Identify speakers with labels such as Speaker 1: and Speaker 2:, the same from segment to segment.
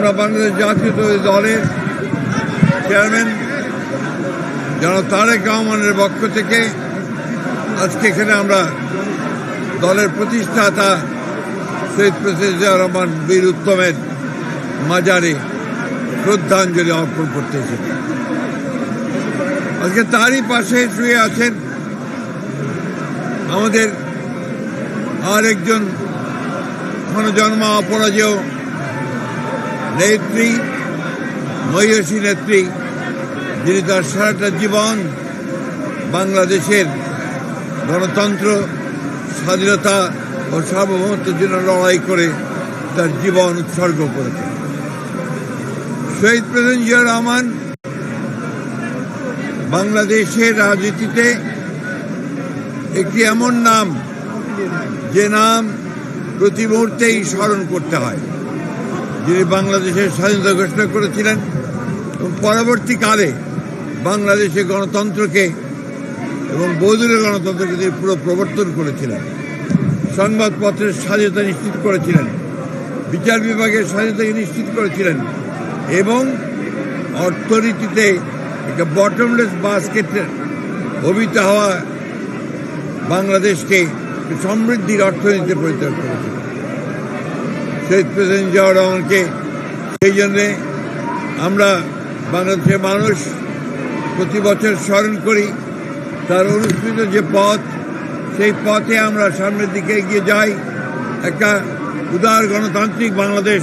Speaker 1: আমরা বাংলাদেশ জাতীয়তাবাদী দলের চেয়ারম্যান জনাব তারেক রহমানের পক্ষ থেকে আজকে এখানে আমরা দলের প্রতিষ্ঠাতা শহীদ প্রেসিডেন্ট জিয়া রহমান বীর উত্তমের মাজারে শ্রদ্ধাঞ্জলি অর্পণ করতে এসেছি। আজকে তারই পাশে শুয়ে আছেন আমাদের আর একজন এখনো জন্মা অপরাজেয় নেত্রী, মহিষী নেত্রী, যিনি তার সারাটা জীবন বাংলাদেশের গণতন্ত্র, স্বাধীনতা ও সার্বভৌমত্বের জন্য লড়াই করে তার জীবন উৎসর্গ করেছেন। শহীদ প্রেসিডেন্ট জিয়া রহমান বাংলাদেশের রাজনীতিতে একটি এমন নাম, যে নাম প্রতি মুহূর্তেই স্মরণ করতে হয়, যিনি বাংলাদেশের স্বাধীনতা ঘোষণা করেছিলেন এবং পরবর্তীকালে বাংলাদেশে গণতন্ত্রকে এবং বহুদলীয় গণতন্ত্রকে তিনি পুরো প্রবর্তন করেছিলেন। সংবাদপত্রের স্বাধীনতা নিশ্চিত করেছিলেন, বিচার বিভাগের স্বাধীনতাকে নিশ্চিত করেছিলেন এবং অর্থনীতিতে একটা বটমলেস বাস্কেটের অভিত হওয়া বাংলাদেশকে সমৃদ্ধির অর্থনীতিতে পরিণত করেছিলেন। শহীদ প্রেসিডেন্ট জিয়া রহমানকে সেই জন্যে আমরা বাংলাদেশের মানুষ প্রতি বছর স্মরণ করি। তার অনুসৃত যে পথ, সেই পথে আমরা সামনের দিকে এগিয়ে যাই, একটা উদার গণতান্ত্রিক বাংলাদেশ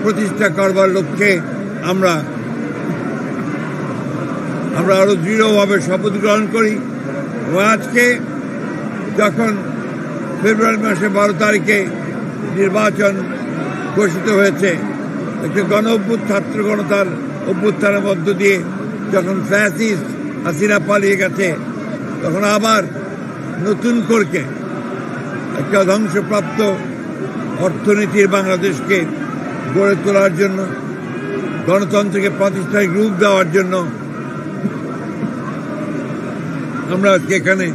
Speaker 1: প্রতিষ্ঠা করবার লক্ষ্যে আমরা আরো দৃঢ়ভাবে শপথ গ্রহণ করি। এবং আজকে যখন ফেব্রুয়ারি মাসে 12 তারিখে নির্বাচন ঘোষিত হয়েছে, একটা ছাত্র গণতার অভ্যুত্থানের মধ্য দিয়ে যখন ফ্যাসিস্ট হাসিনা পালিয়ে গেছে, তখন আবার নতুন করে একটা ধ্বংসপ্রাপ্ত অর্থনীতির বাংলাদেশকে গড়ে তোলার জন্য, গণতন্ত্রকে প্রাতিষ্ঠানিক রূপ দেওয়ার জন্য আমরা আজকে এখানে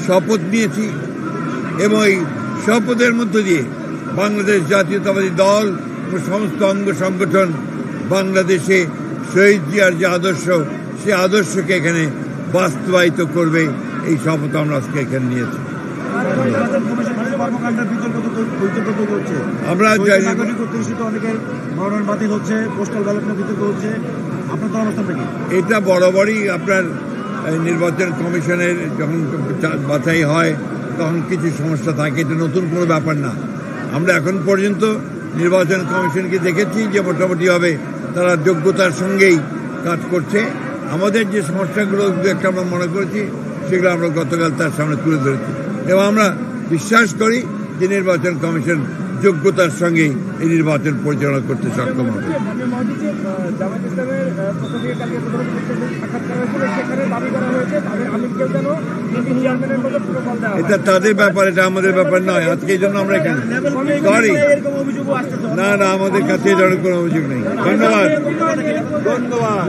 Speaker 1: শপথ নিয়েছি। এবং এই শপথের মধ্য দিয়ে বাংলাদেশ জাতীয়তাবাদী দল এবং সমস্ত অঙ্গ সংগঠন বাংলাদেশে শহীদ জিয়ার যে আদর্শ, সে আদর্শকে এখানে বাস্তবায়িত করবে, এই শপথ আমরা আজকে এখানে নিয়েছি। আমরা এটা বরাবরই আপনার নির্বাচন কমিশনের যখন বাছাই হয় তখন কিছু সমস্যা থাকে, এটা নতুন কোনো ব্যাপার না। আমরা এখন পর্যন্ত নির্বাচন কমিশনকে দেখেছি যে মোটামুটিভাবে তারা যোগ্যতার সঙ্গেই কাজ করছে। আমাদের যে সমস্যাগুলো একটা আমরা মনে করেছি, সেগুলো আমরা গতকাল তার সামনে তুলে ধরেছি এবং আমরা বিশ্বাস করি যে নির্বাচন কমিশন যোগ্যতার সঙ্গে এই নির্বাচন পরিচালনা করতে সক্ষম হবে। এটা তাদের ব্যাপার, এটা আমাদের ব্যাপার নয়। আজকে এই জন্য আমরা এখানে সরি না আমাদের কাছে এই ধরনের কোনো অভিযোগ নেই। ধন্যবাদ।